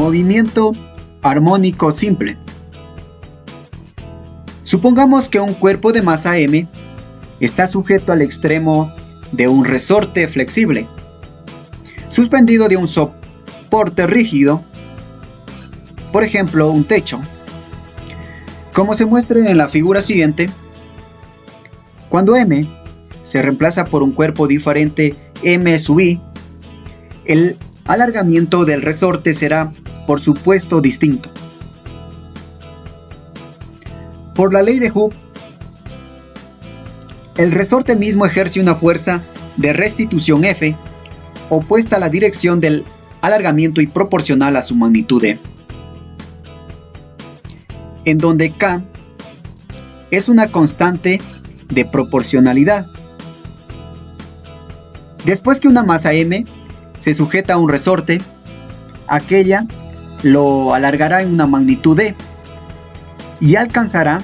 Movimiento armónico simple. Supongamos que un cuerpo de masa m está sujeto al extremo de un resorte flexible, suspendido de un soporte rígido, por ejemplo un techo. Como se muestra en la figura siguiente, cuando m se reemplaza por un cuerpo diferente m sub i, el alargamiento del resorte será, por supuesto, distinto. Por la ley de Hooke, el resorte mismo ejerce una fuerza de restitución F opuesta a la dirección del alargamiento y proporcional a su magnitud E, en donde K es una constante de proporcionalidad. Después que una masa m se sujeta a un resorte, aquella lo alargará en una magnitud E y alcanzará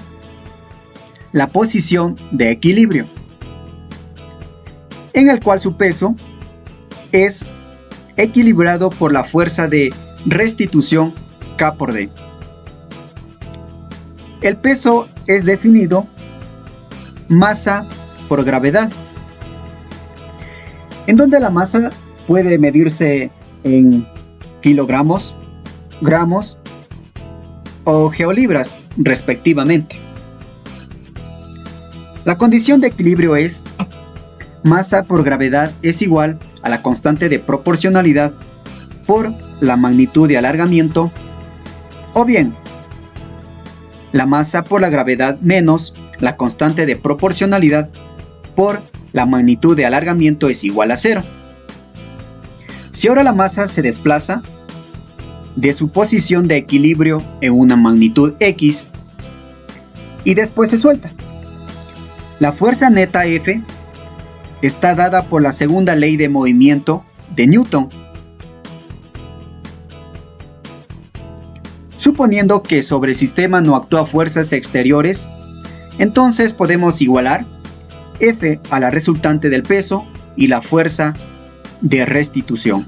la posición de equilibrio, en el cual su peso es equilibrado por la fuerza de restitución K por D. El peso es definido masa por gravedad, en donde la masa puede medirse en kilogramos, gramos o geolibras respectivamente. La condición de equilibrio es masa por gravedad es igual a la constante de proporcionalidad por la magnitud de alargamiento, o bien la masa por la gravedad menos la constante de proporcionalidad por la magnitud de alargamiento es igual a 0. Si ahora la masa se desplaza de su posición de equilibrio en una magnitud X y después se suelta, la fuerza neta F está dada por la segunda ley de movimiento de Newton. Suponiendo que sobre el sistema no actúa fuerzas exteriores, entonces podemos igualar F a la resultante del peso y la fuerza de restitución,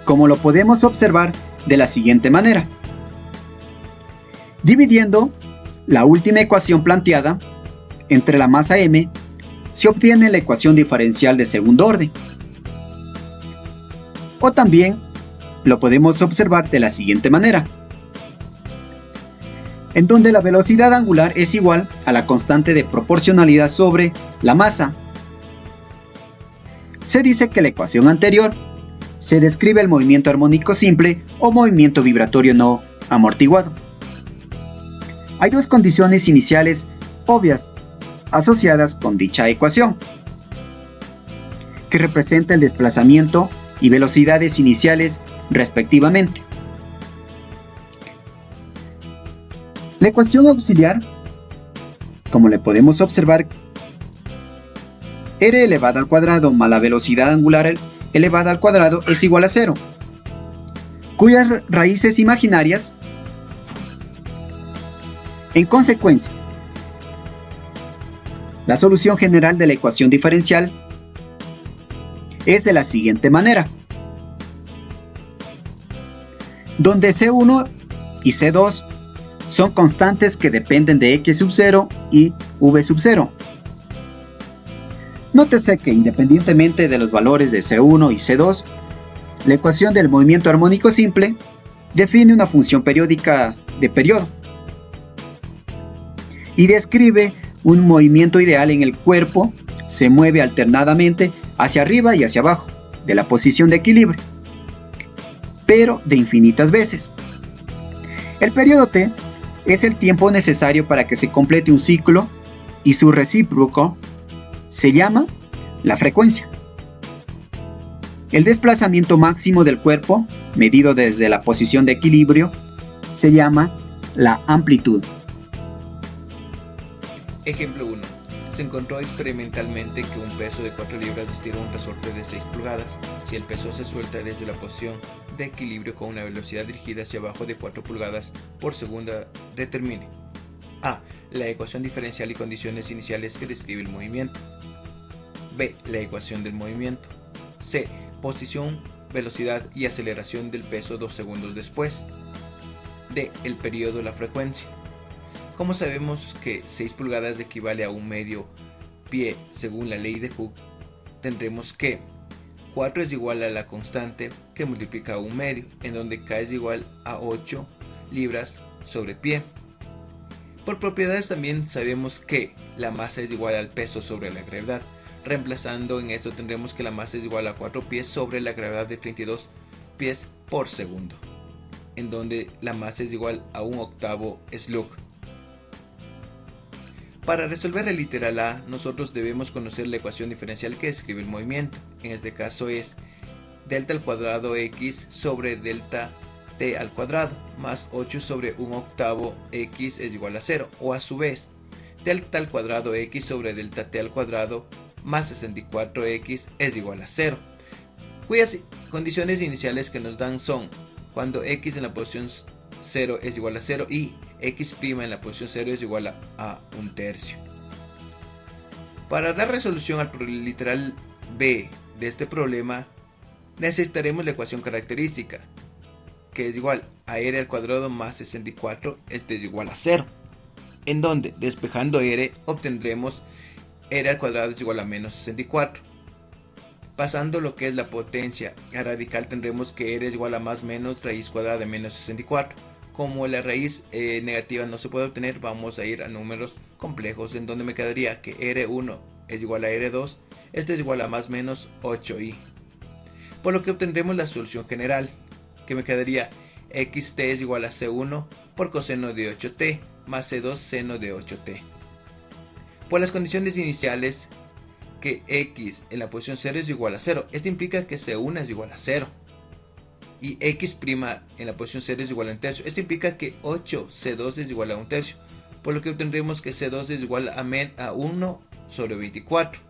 como lo podemos observar de la siguiente manera. Dividiendo la última ecuación planteada entre la masa m, se obtiene la ecuación diferencial de segundo orden. O también lo podemos observar de la siguiente manera, en donde la velocidad angular es igual a la constante de proporcionalidad sobre la masa. Se dice que la ecuación anterior se describe el movimiento armónico simple o movimiento vibratorio no amortiguado. Hay dos condiciones iniciales obvias asociadas con dicha ecuación, que representa el desplazamiento y velocidades iniciales respectivamente. La ecuación auxiliar, como le podemos observar, r elevada al cuadrado más la velocidad angular elevada al cuadrado es igual a 0, cuyas raíces imaginarias, en consecuencia, la solución general de la ecuación diferencial es de la siguiente manera, donde C1 y C2 son constantes que dependen de X sub 0 y V sub 0. Nótese que independientemente de los valores de C1 y C2, la ecuación del movimiento armónico simple define una función periódica de periodo y describe un movimiento ideal en el cuerpo se mueve alternadamente hacia arriba y hacia abajo de la posición de equilibrio, pero de infinitas veces. El periodo T es el tiempo necesario para que se complete un ciclo y su recíproco se llama la frecuencia. El desplazamiento máximo del cuerpo, medido desde la posición de equilibrio, se llama la amplitud. Ejemplo 1. Se encontró experimentalmente que un peso de 4 libras estira un resorte de 6 pulgadas si el peso se suelta desde la posición de equilibrio con una velocidad dirigida hacia abajo de 4 pulgadas por segunda. Determine a. La ecuación diferencial y condiciones iniciales que describe el movimiento. B. La ecuación del movimiento. C. Posición velocidad y aceleración del peso 2 segundos después. D. El periodo, la frecuencia. Como sabemos que 6 pulgadas equivale a un medio pie según la ley de Hooke, tendremos que 4 es igual a la constante que multiplica un medio, en donde K es igual a 8 libras sobre pie. Por propiedades también sabemos que la masa es igual al peso sobre la gravedad. Reemplazando en esto tendremos que la masa es igual a 4 pies sobre la gravedad de 32 pies por segundo, en donde la masa es igual a un octavo slug. Para resolver el literal A, nosotros debemos conocer la ecuación diferencial que describe el movimiento. En este caso es delta al cuadrado x sobre delta t al cuadrado más 8 sobre un octavo x es igual a 0, o a su vez delta al cuadrado x sobre delta t al cuadrado más 64x es igual a 0, cuyas condiciones iniciales que nos dan son cuando x en la posición 0 es igual a 0 y x' en la posición 0 es igual a 1/3. Para dar resolución al literal B de este problema, necesitaremos la ecuación característica, que es igual a r al cuadrado más 64, este es igual a 0, en donde despejando r obtendremos r al cuadrado es igual a menos 64. Pasando lo que es la potencia a radical, tendremos que r es igual a más menos raíz cuadrada de menos 64. Como la raíz negativa no se puede obtener, vamos a ir a números complejos, en donde me quedaría que r1 es igual a r2, este es igual a más menos 8i. Por lo que obtendremos la solución general, que me quedaría xt es igual a c1 por coseno de 8t más c2 seno de 8t. Por las condiciones iniciales, que x en la posición 0 es igual a 0, esto implica que c1 es igual a 0. Y x' en la posición 0 es igual a 1/3. Esto implica que 8c2 es igual a 1/3, por lo que obtendremos que c2 es igual a 1 sobre 24.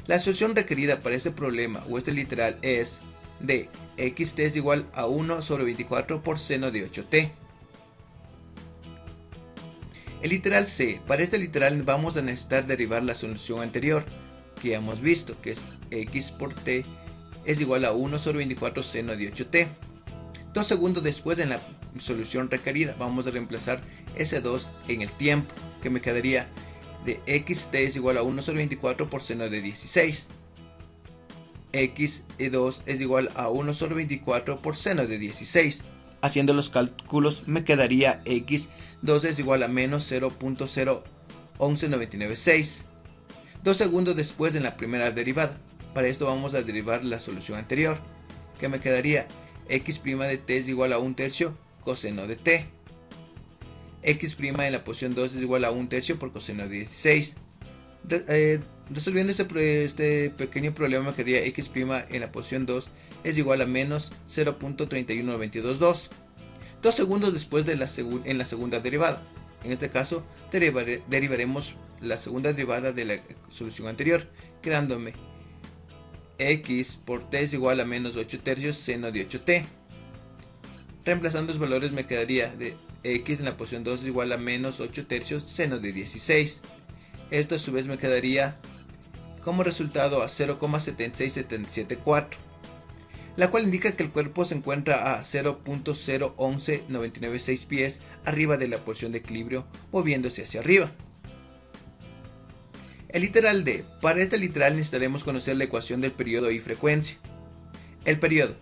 La solución requerida para este problema o este literal es de xt es igual a 1 sobre 24 por seno de 8t. El literal C. Para este literal vamos a necesitar derivar la solución anterior que ya hemos visto, que es x por t es igual a 1 sobre 24 seno de 8t. 2 segundos después, en la solución requerida, vamos a reemplazar ese 2 en el tiempo, que me quedaría de xt es igual a 1 sobre 24 por seno de 16. x2 es igual a 1 sobre 24 por seno de 16. Haciendo los cálculos me quedaría x2 es igual a menos 0.011996. 2 segundos después, en la primera derivada. Para esto vamos a derivar la solución anterior, que me quedaría x' de t es igual a 1/3 coseno de t. X' en la posición 2 es igual a 1/3 por coseno de 16. Resolviendo este pequeño problema, me quedaría x' en la posición 2 es igual a menos 0.31922. 2 segundos después de en la segunda derivada. En este caso derivaremos la segunda derivada de la solución anterior, quedándome x por t es igual a menos 8/3 seno de 8t. Reemplazando los valores me quedaría de x en la posición 2 es igual a menos 8/3 seno de 16. Esto a su vez me quedaría como resultado a 0,76774, la cual indica que el cuerpo se encuentra a 0.011996 pies arriba de la posición de equilibrio, moviéndose hacia arriba. El literal D. Para este literal necesitaremos conocer la ecuación del periodo y frecuencia. El periodo.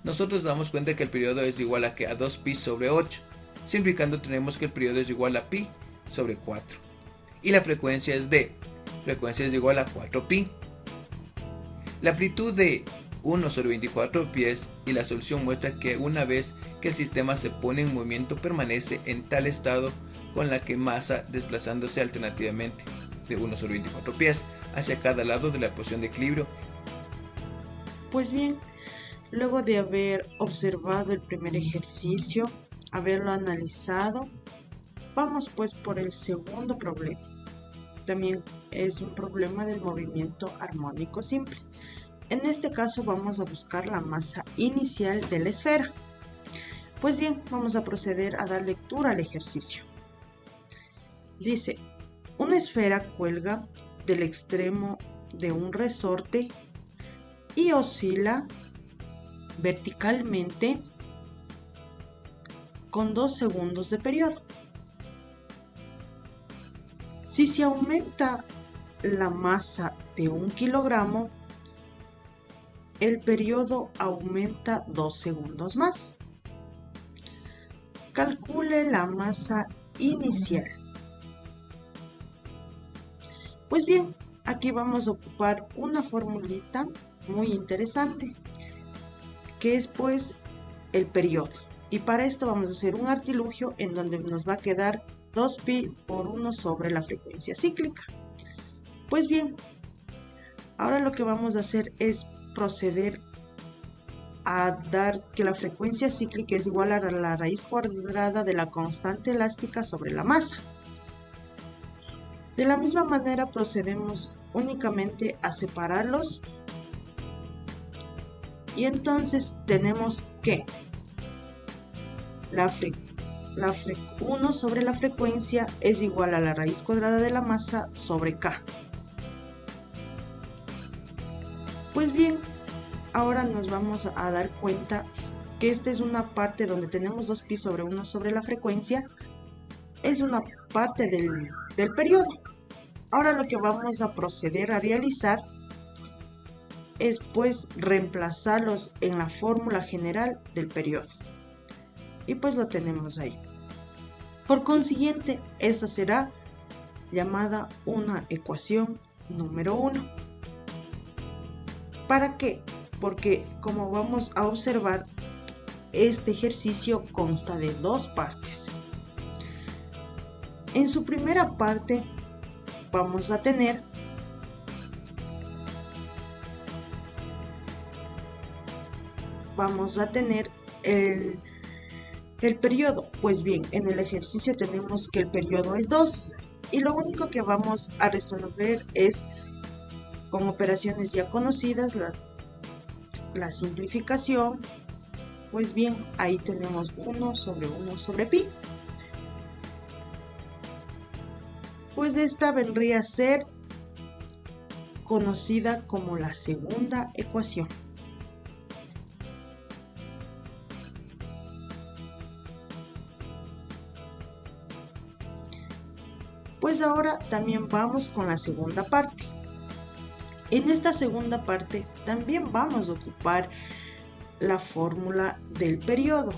Nosotros damos cuenta que el periodo es igual a 2pi sobre 8, simplificando tenemos que el periodo es igual a pi sobre 4. Y la frecuencia es D. Frecuencia es igual a 4pi. La amplitud de 1 sobre 24 pies y la solución muestra que una vez que el sistema se pone en movimiento permanece en tal estado con la que masa desplazándose alternativamente de 1 sobre 24 pies hacia cada lado de la posición de equilibrio. Pues bien, luego de haber observado el primer ejercicio, haberlo analizado, vamos pues por el segundo problema. También es un problema del movimiento armónico simple. En este caso vamos a buscar la masa inicial de la esfera. Pues bien, vamos a proceder a dar lectura al ejercicio. Dice: una esfera cuelga del extremo de un resorte y oscila verticalmente con 2 segundos de periodo. Si se aumenta la masa de 1 kilogramo, el periodo aumenta 2 segundos más. Calcule la masa inicial. Pues bien, aquí vamos a ocupar una formulita muy interesante, que es pues el periodo. Y para esto vamos a hacer un artilugio en donde nos va a quedar 2pi por 1 sobre la frecuencia cíclica. Pues bien, ahora lo que vamos a hacer es proceder a dar que la frecuencia cíclica es igual a la raíz cuadrada de la constante elástica sobre la masa. De la misma manera procedemos únicamente a separarlos y entonces tenemos que 1 sobre la frecuencia es igual a la raíz cuadrada de la masa sobre k. Pues bien, ahora nos vamos a dar cuenta que esta es una parte donde tenemos 2pi sobre 1 sobre la frecuencia, es una parte del periodo. Ahora lo que vamos a proceder a realizar es pues reemplazarlos en la fórmula general del periodo. Y pues lo tenemos ahí. Por consiguiente, esa será llamada una ecuación número 1. ¿Para qué? Porque como vamos a observar, este ejercicio consta de 2 partes. En su primera parte vamos a tener el periodo. Pues bien, en el ejercicio tenemos que el periodo es 2 y lo único que vamos a resolver es con operaciones ya conocidas, la simplificación. Pues bien, ahí tenemos 1 sobre pi. Pues esta vendría a ser conocida como la segunda ecuación. Pues ahora también vamos con la segunda parte. En esta segunda parte también vamos a ocupar la fórmula del periodo.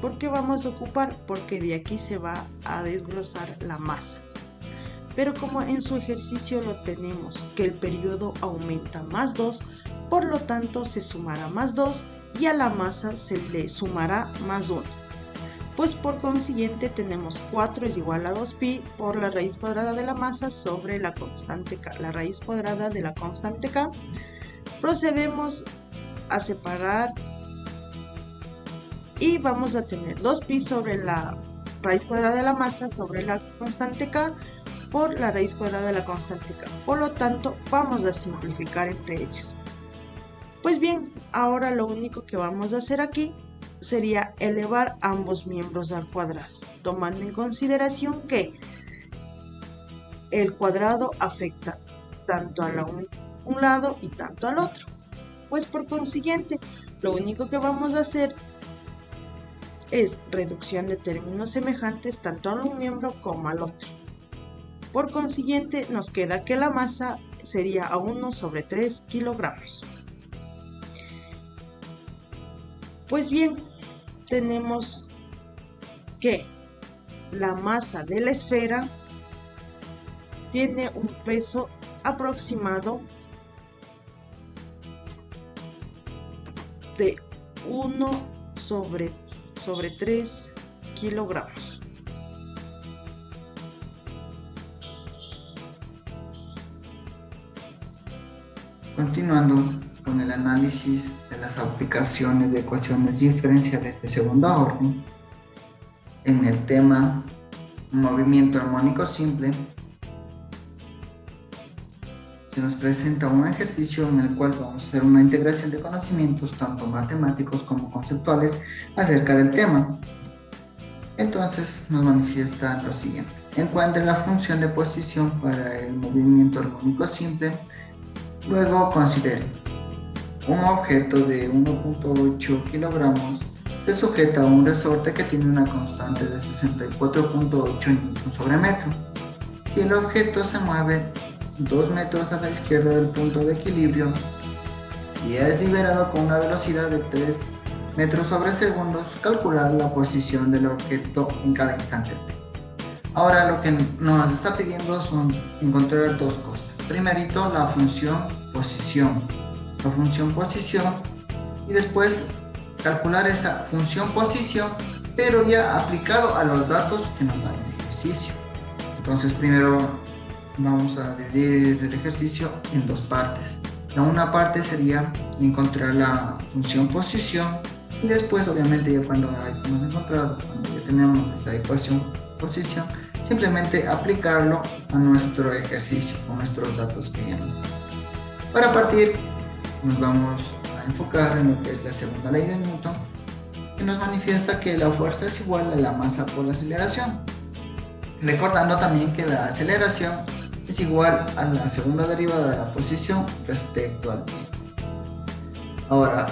¿Por qué vamos a ocupar? Porque de aquí se va a desglosar la masa. Pero como en su ejercicio lo tenemos que el periodo aumenta más 2, por lo tanto se sumará más 2 y a la masa se le sumará más 1. Pues por consiguiente tenemos 4 es igual a 2pi por la raíz cuadrada de la masa sobre la constante k, la raíz cuadrada de la constante k. Procedemos a separar y vamos a tener 2pi sobre la raíz cuadrada de la masa sobre la constante k por la raíz cuadrada de la constante k. Por lo tanto, vamos a simplificar entre ellas. Pues bien, ahora lo único que vamos a hacer aquí sería elevar ambos miembros al cuadrado, tomando en consideración que el cuadrado afecta tanto a un lado y tanto al otro. Pues por consiguiente, lo único que vamos a hacer es reducción de términos semejantes tanto a un miembro como al otro. Por consiguiente, nos queda que la masa sería a 1 sobre 3 kilogramos. Pues bien, tenemos que la masa de la esfera tiene un peso aproximado de 1 sobre 3 kilogramos. Continuando con el análisis de las aplicaciones de ecuaciones diferenciales de segunda orden, en el tema movimiento armónico simple, se nos presenta un ejercicio en el cual vamos a hacer una integración de conocimientos tanto matemáticos como conceptuales acerca del tema. Entonces nos manifiesta lo siguiente: encuentre la función de posición para el movimiento armónico simple. Luego considere un objeto de 1.8 kilogramos se sujeta a un resorte que tiene una constante de 64.8 newton sobre metro. Si el objeto se mueve 2 metros a la izquierda del punto de equilibrio y es liberado con una velocidad de 3 metros sobre segundos, calcular la posición del objeto en cada instante. Ahora lo que nos está pidiendo son encontrar dos cosas. Primerito, la función posición. La función posición y después calcular esa función posición, pero ya aplicado a los datos que nos dan el ejercicio. Entonces primero vamos a dividir el ejercicio en dos partes. La una parte sería encontrar la función posición y después obviamente ya cuando hayamos encontrado, cuando ya tenemos esta ecuación posición, simplemente aplicarlo a nuestro ejercicio con nuestros datos que ya nos dan. Para partir nos vamos a enfocar en lo que es la segunda ley de Newton, que nos manifiesta que la fuerza es igual a la masa por la aceleración. Recordando también que la aceleración es igual a la segunda derivada de la posición respecto al tiempo. Ahora,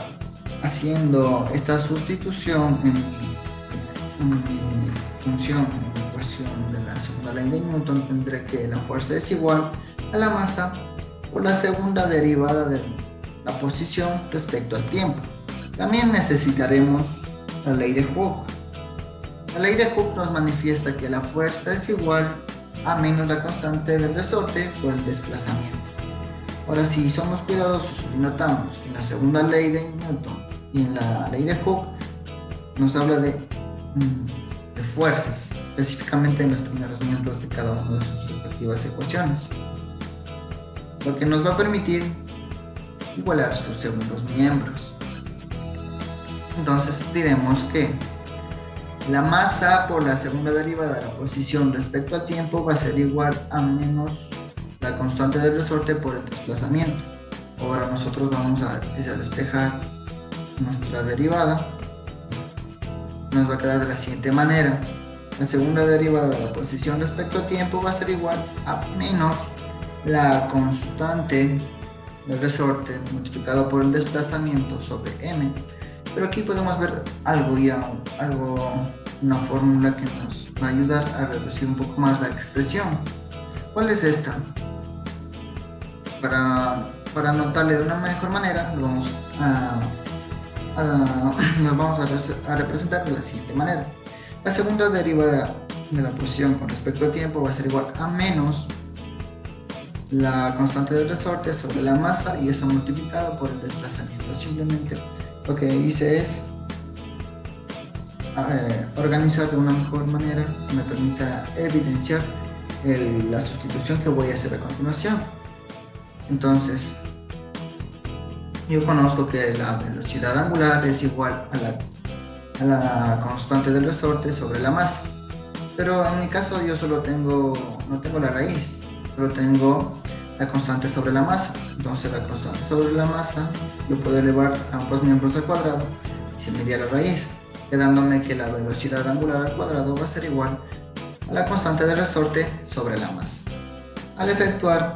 haciendo esta sustitución en mi función, en mi ecuación de la segunda ley de Newton, tendré que la fuerza es igual a la masa por la segunda derivada de la posición respecto al tiempo. También necesitaremos la ley de Hooke. La ley de Hooke nos manifiesta que la fuerza es igual a menos la constante del resorte por el desplazamiento. Ahora, si somos cuidadosos y notamos que en la segunda ley de Newton y en la ley de Hooke nos habla de fuerzas, específicamente en los primeros miembros de cada una de sus respectivas ecuaciones, lo que nos va a permitir igualar sus segundos miembros. Entonces diremos que la masa por la segunda derivada de la posición respecto al tiempo va a ser igual a menos la constante del resorte por el desplazamiento. Ahora nosotros vamos a despejar nuestra derivada. Nos va a quedar de la siguiente manera. La segunda derivada de la posición respecto al tiempo va a ser igual a menos la constante del resorte multiplicado por el desplazamiento sobre m. Pero aquí podemos ver una fórmula que nos va a ayudar a reducir un poco más la expresión. ¿Cuál es esta? Para anotarle de una mejor manera, lo vamos a representar de la siguiente manera. La segunda derivada de la posición con respecto al tiempo va a ser igual a menos la constante del resorte sobre la masa y eso multiplicado por el desplazamiento. Simplemente lo que hice es organizar de una mejor manera que me permita evidenciar la sustitución que voy a hacer a continuación. Entonces, yo conozco que la velocidad angular es igual a la constante del resorte sobre la masa, pero en mi caso yo no tengo la raíz, solo tengo la constante sobre la masa. Entonces la constante sobre la masa lo puedo elevar a ambos miembros al cuadrado y se mediría la raíz, quedándome que la velocidad angular al cuadrado va a ser igual a la constante del resorte sobre la masa. Al efectuar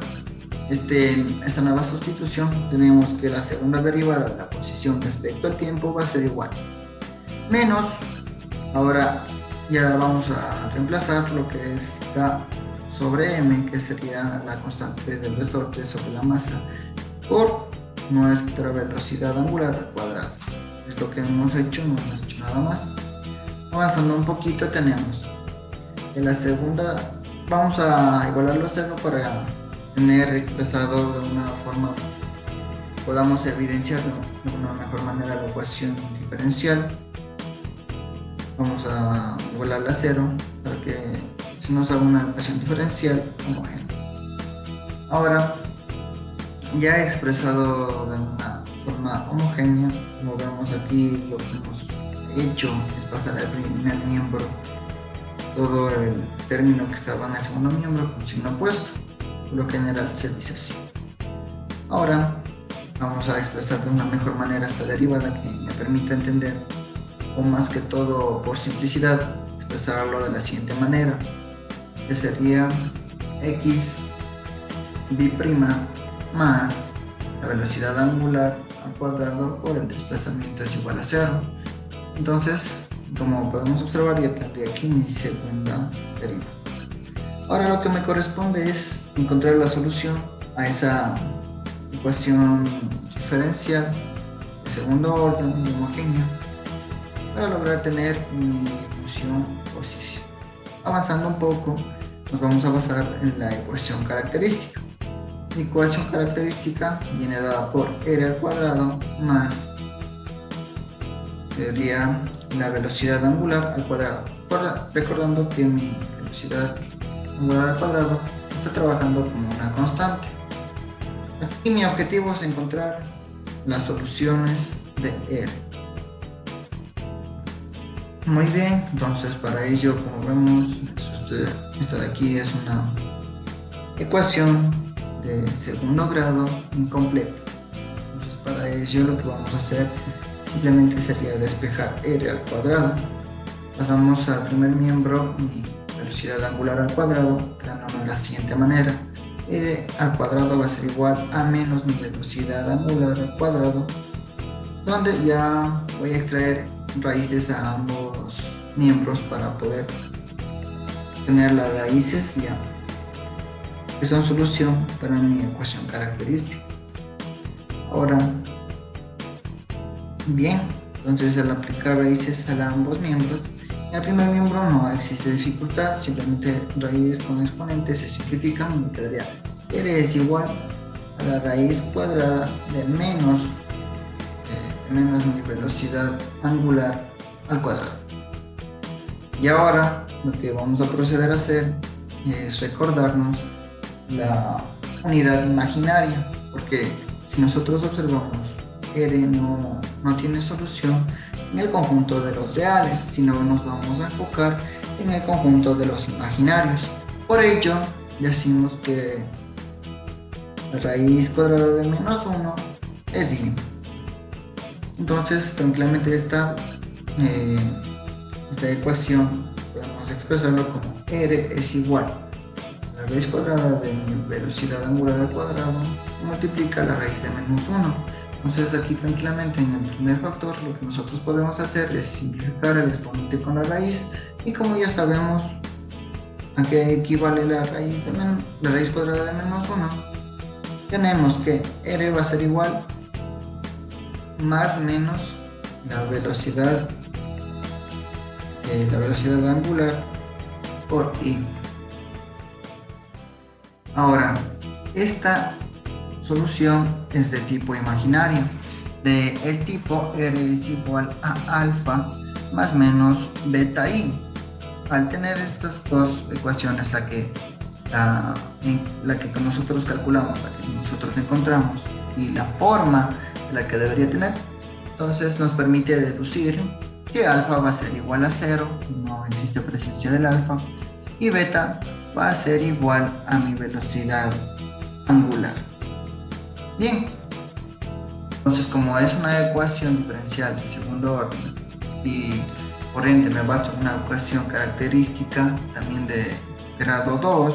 esta nueva sustitución, tenemos que la segunda derivada de la posición respecto al tiempo va a ser igual menos, ahora ya vamos a reemplazar lo que es K sobre m, que sería la constante del resorte sobre la masa, por nuestra velocidad angular al cuadrado. Es lo que hemos hecho, no hemos hecho nada más. Avanzando un poquito, tenemos en la segunda, vamos a igualarlo a cero para tener expresado de una forma, podamos evidenciar de una mejor manera la ecuación diferencial. Vamos a igualarla a cero para que se nos haga una ecuación diferencial homogénea. Ahora, ya he expresado de una forma homogénea, como vemos aquí, lo que hemos hecho es pasar al primer miembro todo el término que estaba en el segundo miembro con signo opuesto. Por lo general se dice así. Ahora vamos a expresar de una mejor manera esta derivada que me permite entender, o más que todo por simplicidad, expresarlo de la siguiente manera, que sería x b' más la velocidad angular al cuadrado por el desplazamiento es igual a 0. Entonces, como podemos observar, ya tendría aquí mi segunda derivada. Ahora lo que me corresponde es encontrar la solución a esa ecuación diferencial de segundo orden homogénea para lograr tener mi función posición. Avanzando un poco, nos vamos a basar en la ecuación característica. Mi ecuación característica viene dada por r al cuadrado más sería la velocidad angular al cuadrado. Recordando que mi velocidad angular al cuadrado está trabajando como una constante. Aquí mi objetivo es encontrar las soluciones de R. Muy bien, entonces para ello, como vemos, esto de aquí es una ecuación de segundo grado incompleto. Entonces para ello lo que vamos a hacer simplemente sería despejar R al cuadrado. Pasamos al primer miembro, mi velocidad angular al cuadrado, quedándome de la siguiente manera. R al cuadrado va a ser igual a menos mi velocidad angular al cuadrado, donde ya voy a extraer raíces a ambos miembros para poder tener las raíces ya que son solución para mi ecuación característica. Ahora bien, entonces al aplicar raíces a ambos miembros, en el primer miembro no existe dificultad, simplemente raíces con exponentes se simplifican y me quedaría R es igual a la raíz cuadrada de menos mi velocidad angular al cuadrado. Y ahora lo que vamos a proceder a hacer es recordarnos la unidad imaginaria, porque si nosotros observamos, R no tiene solución en el conjunto de los reales, sino nos vamos a enfocar en el conjunto de los imaginarios. Por ello, decimos que la raíz cuadrada de menos 1 es I. Entonces, simplemente esta ecuación podemos expresarlo como R es igual a la raíz cuadrada de mi velocidad angular al cuadrado multiplica la raíz de menos 1. Entonces aquí tranquilamente en el primer factor lo que nosotros podemos hacer es simplificar el exponente con la raíz, y como ya sabemos a qué equivale la raíz cuadrada de menos 1, tenemos que R va a ser igual más menos la velocidad angular por I. Ahora, esta solución es de tipo imaginario, de el tipo R es igual a alfa más menos beta I. Al tener estas dos ecuaciones, la que nosotros calculamos, la que nosotros encontramos, y la forma de la que debería tener, entonces nos permite deducir que alfa va a ser igual a 0, no existe presencia del alfa, y beta va a ser igual a mi velocidad angular. Bien, entonces como es una ecuación diferencial de segundo orden y por ende me baso en una ecuación característica también de grado 2,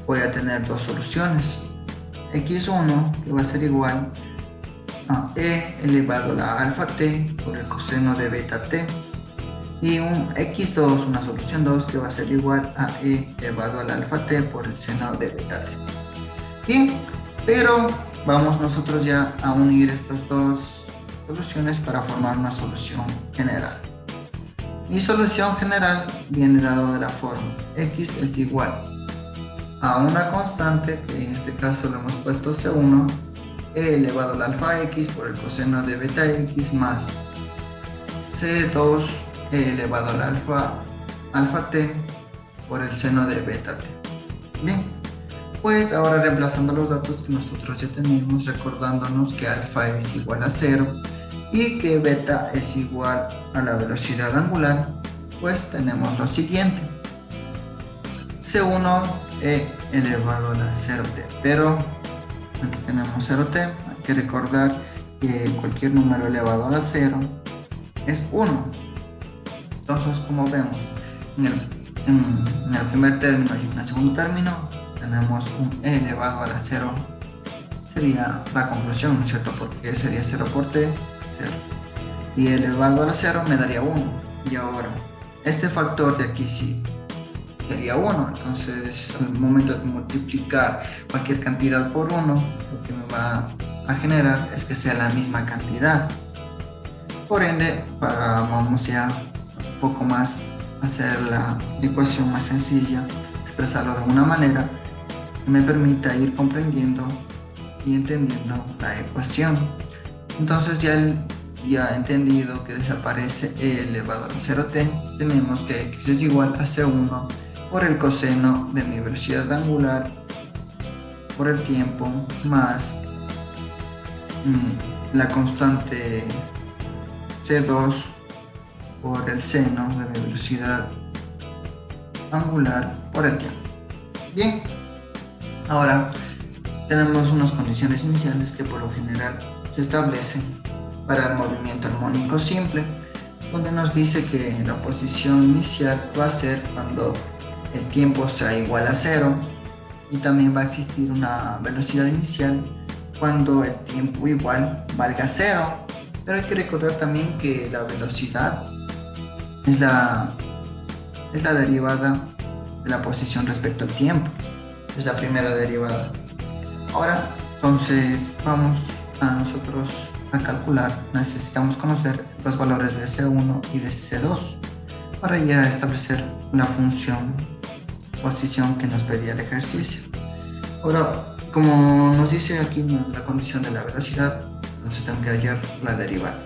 voy a tener dos soluciones. X1 que va a ser igual a E elevado a la alfa t por el coseno de beta t, y un X2, una solución 2, que va a ser igual a E elevado al alfa t por el seno de beta t. Bien, pero vamos nosotros ya a unir estas dos soluciones para formar una solución general. Mi solución general viene dado de la forma X es igual a una constante, que en este caso lo hemos puesto C1, E elevado al alfa X por el coseno de beta X más C2 E elevado al alfa T por el seno de beta T. Bien, pues ahora reemplazando los datos que nosotros ya tenemos, recordándonos que alfa es igual a 0 y que beta es igual a la velocidad angular, pues tenemos lo siguiente: C1 E elevado a la 0t, pero aquí tenemos 0t, hay que recordar que cualquier número elevado a la 0 es 1. Entonces, como vemos, en el primer término y en el segundo término tenemos un e elevado a la 0 sería la conclusión, ¿no es cierto? Porque sería 0 por t, 0. Y elevado a la 0 me daría 1. Y ahora, este factor de aquí sí sería 1. Entonces, al momento de multiplicar cualquier cantidad por 1, lo que me va a generar es que sea la misma cantidad. Por ende, vamos ya un poco más a hacer la ecuación más sencilla, expresarlo de una manera que me permita ir comprendiendo y entendiendo la ecuación. Entonces ya entendido que desaparece e elevado al 0t, tenemos que x es igual a c1 por el coseno de mi velocidad angular por el tiempo más la constante c2 por el seno de mi velocidad angular por el tiempo. Bien, ahora tenemos unas condiciones iniciales que por lo general se establecen para el movimiento armónico simple, donde nos dice que la posición inicial va a ser cuando el tiempo sea igual a 0, y también va a existir una velocidad inicial cuando el tiempo igual valga 0. Pero hay que recordar también que la velocidad es la derivada de la posición respecto al tiempo, es la primera derivada. Ahora, entonces vamos a nosotros a calcular, necesitamos conocer los valores de C1 y de C2 para ya establecer la función posición que nos pedía el ejercicio. Ahora, como nos dice aquí la condición de la velocidad, entonces tengo que hallar la derivada.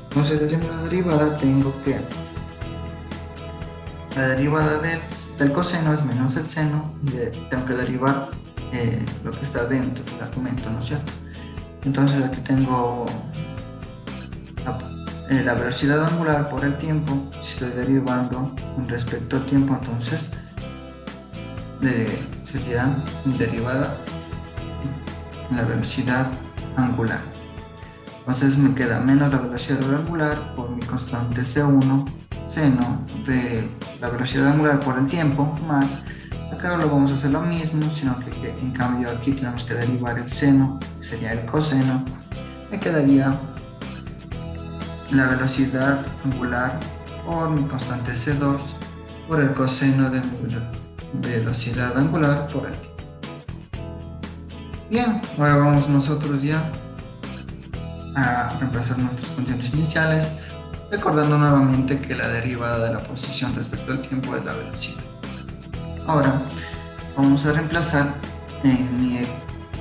Entonces, haciendo la derivada, tengo que la derivada del coseno es menos el seno, y tengo que derivar lo que está dentro del argumento, ¿no es cierto? Entonces aquí tengo la velocidad angular por el tiempo. Si estoy derivando con respecto al tiempo, entonces sería mi derivada en la velocidad angular. Entonces me queda menos la velocidad angular por mi constante C1, seno de la velocidad angular por el tiempo, más acá no lo vamos a hacer lo mismo, sino que en cambio aquí tenemos que derivar el seno, que sería el coseno. Me quedaría la velocidad angular por mi constante C2 por el coseno de mi velocidad angular por el tiempo. Bien, ahora vamos nosotros ya a reemplazar nuestras condiciones iniciales, recordando nuevamente que la derivada de la posición respecto al tiempo es la velocidad. Ahora vamos a reemplazar en mi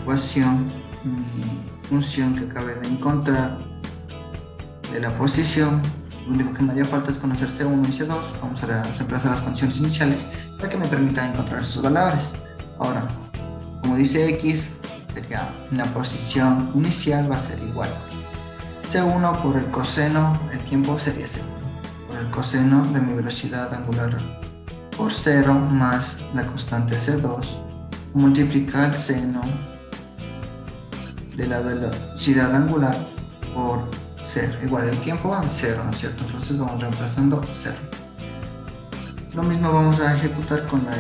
ecuación mi función que acabé de encontrar de la posición. Lo único que me haría falta es conocer C1 y C2. Vamos a reemplazar las condiciones iniciales para que me permita encontrar esos valores. Ahora, como dice X, sería la posición inicial va a ser igual C1 por el coseno, el tiempo sería C1 por el coseno de mi velocidad angular por 0 más la constante C2 multiplica el seno de la velocidad angular por 0, igual el tiempo a 0, ¿no es cierto? Entonces vamos reemplazando 0. Lo mismo vamos a ejecutar con la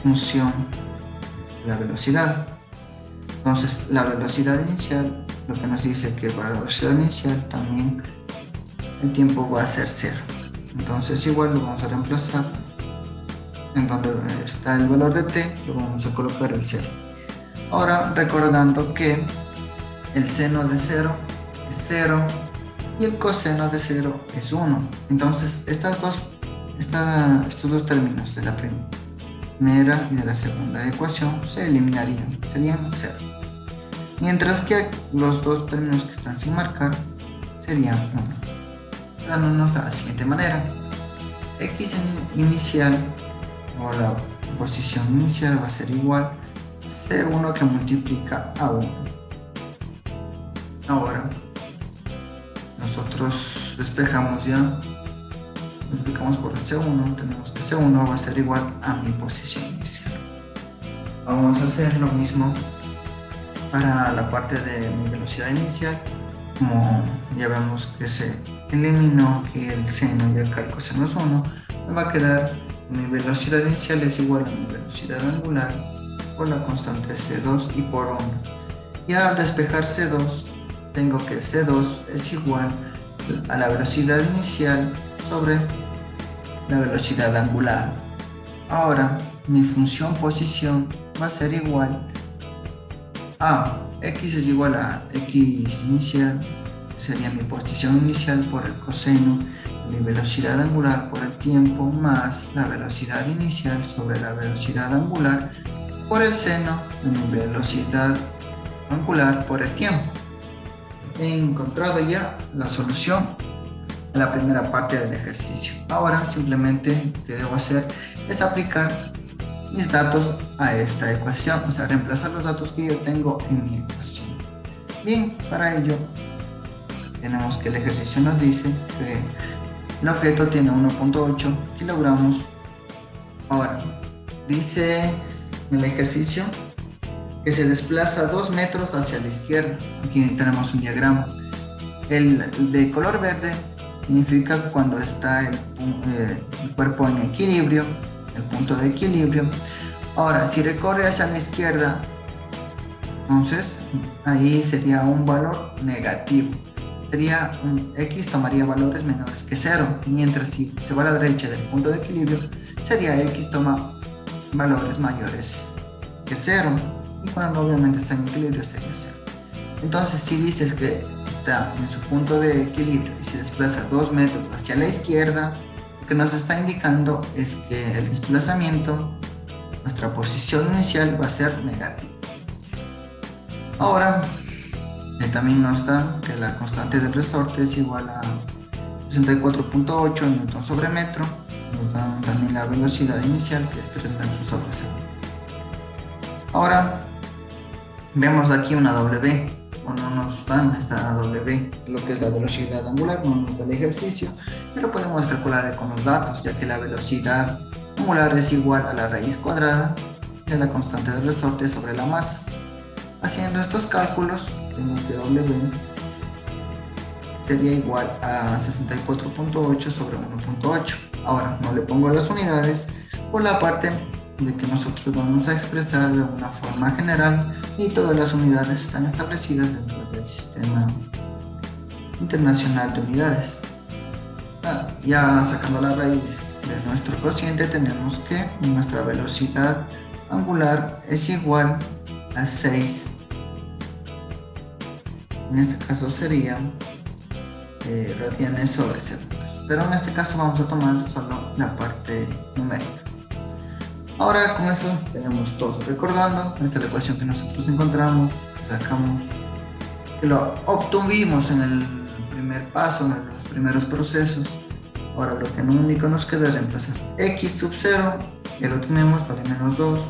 función de la velocidad. Entonces la velocidad inicial, lo que nos dice que para la velocidad inicial también el tiempo va a ser 0. Entonces igual lo vamos a reemplazar en donde está el valor de t, lo vamos a colocar el 0. Ahora recordando que el seno de 0 es 0 y el coseno de 0 es 1. Entonces estos dos términos de la primera y de la segunda ecuación se eliminarían, serían 0. Mientras que los dos términos que están sin marcar serían 1. Dándonos de la siguiente manera: x inicial o la posición inicial va a ser igual a C1 que multiplica a 1. Ahora nosotros despejamos ya, multiplicamos por el C1, tenemos que C1 va a ser igual a mi posición inicial. Vamos a hacer lo mismo para la parte de mi velocidad inicial. Como ya vemos que se eliminó que el seno y acá el coseno es 1, me va a quedar mi velocidad inicial es igual a mi velocidad angular por la constante C2 y por 1. Y al despejar C2, tengo que C2 es igual a la velocidad inicial sobre la velocidad angular. Ahora, mi función posición va a ser igual a x es igual a x inicial, sería mi posición inicial por el coseno de mi velocidad angular por el tiempo, más la velocidad inicial sobre la velocidad angular por el seno de mi velocidad angular por el tiempo. He encontrado ya la solución a la primera parte del ejercicio. Ahora simplemente lo que debo hacer es aplicar mis datos a esta ecuación, o sea, reemplazar los datos que yo tengo en mi ecuación. Bien, para ello tenemos que el ejercicio nos dice que el objeto tiene 1.8 kilogramos. Ahora, dice en el ejercicio que se desplaza 2 metros hacia la izquierda. Aquí tenemos un diagrama. El de color verde significa cuando está el cuerpo en equilibrio, el punto de equilibrio. Ahora, si recorre hacia la izquierda, entonces ahí sería un valor negativo. Sería un x tomaría valores menores que 0, mientras si se va a la derecha del punto de equilibrio, sería x toma valores mayores que 0. Y cuando obviamente está en equilibrio sería 0. Entonces, si dices que está en su punto de equilibrio y se desplaza 2 metros hacia la izquierda, lo que nos está indicando es que el desplazamiento, nuestra posición inicial, va a ser negativo. Ahora, también nos da que la constante del resorte es igual a 64.8 newton sobre metro. Nos dan también la velocidad inicial, que es 3 metros sobre segundo. Ahora, vemos aquí una W, o no nos dan esta W, lo que es la velocidad angular, no nos da el ejercicio, pero podemos calcular con los datos, ya que la velocidad angular es igual a la raíz cuadrada de la constante del resorte sobre la masa. Haciendo estos cálculos, tengo que W sería igual a 64.8 sobre 1.8. Ahora, no le pongo las unidades por la parte de que nosotros vamos a expresar de una forma general y todas las unidades están establecidas dentro del sistema internacional de unidades. Ya sacando la raíz de nuestro cociente, tenemos que nuestra velocidad angular es igual a 6. En este caso sería radianes sobre segundos, pero en este caso vamos a tomar solo la parte numérica. Ahora con eso tenemos todo. Recordando, esta es la ecuación que nosotros encontramos, sacamos, que lo obtuvimos en el primer paso, en los primeros procesos. Ahora lo que único nos queda es reemplazar x sub 0, que lo tenemos, vale menos 2,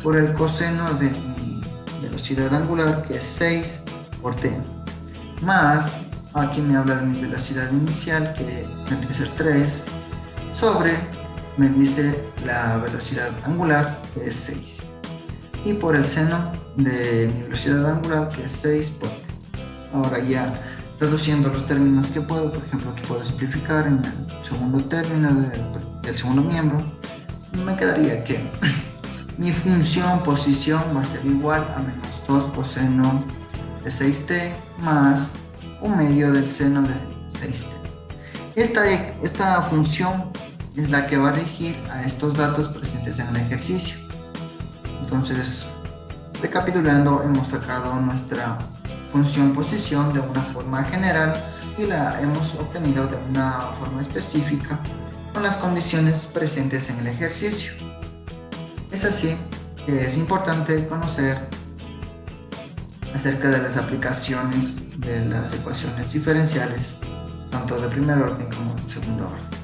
por el coseno de mi velocidad angular, que es 6 por t, más, aquí me habla de mi velocidad inicial, que tiene que ser 3, sobre, me dice la velocidad angular, que es 6, y por el seno de mi velocidad angular, que es 6 por t. Ahora ya reduciendo los términos que puedo, por ejemplo, aquí puedo simplificar en el segundo término del segundo miembro, me quedaría que mi función posición va a ser igual a menos 2 coseno de 6t más 1/2 del seno de 6t. Esta función es la que va a regir a estos datos presentes en el ejercicio. Entonces, recapitulando, hemos sacado nuestra función posición de una forma general y la hemos obtenido de una forma específica con las condiciones presentes en el ejercicio. Es así que es importante conocer acerca de las aplicaciones de las ecuaciones diferenciales, tanto de primer orden como de segundo orden.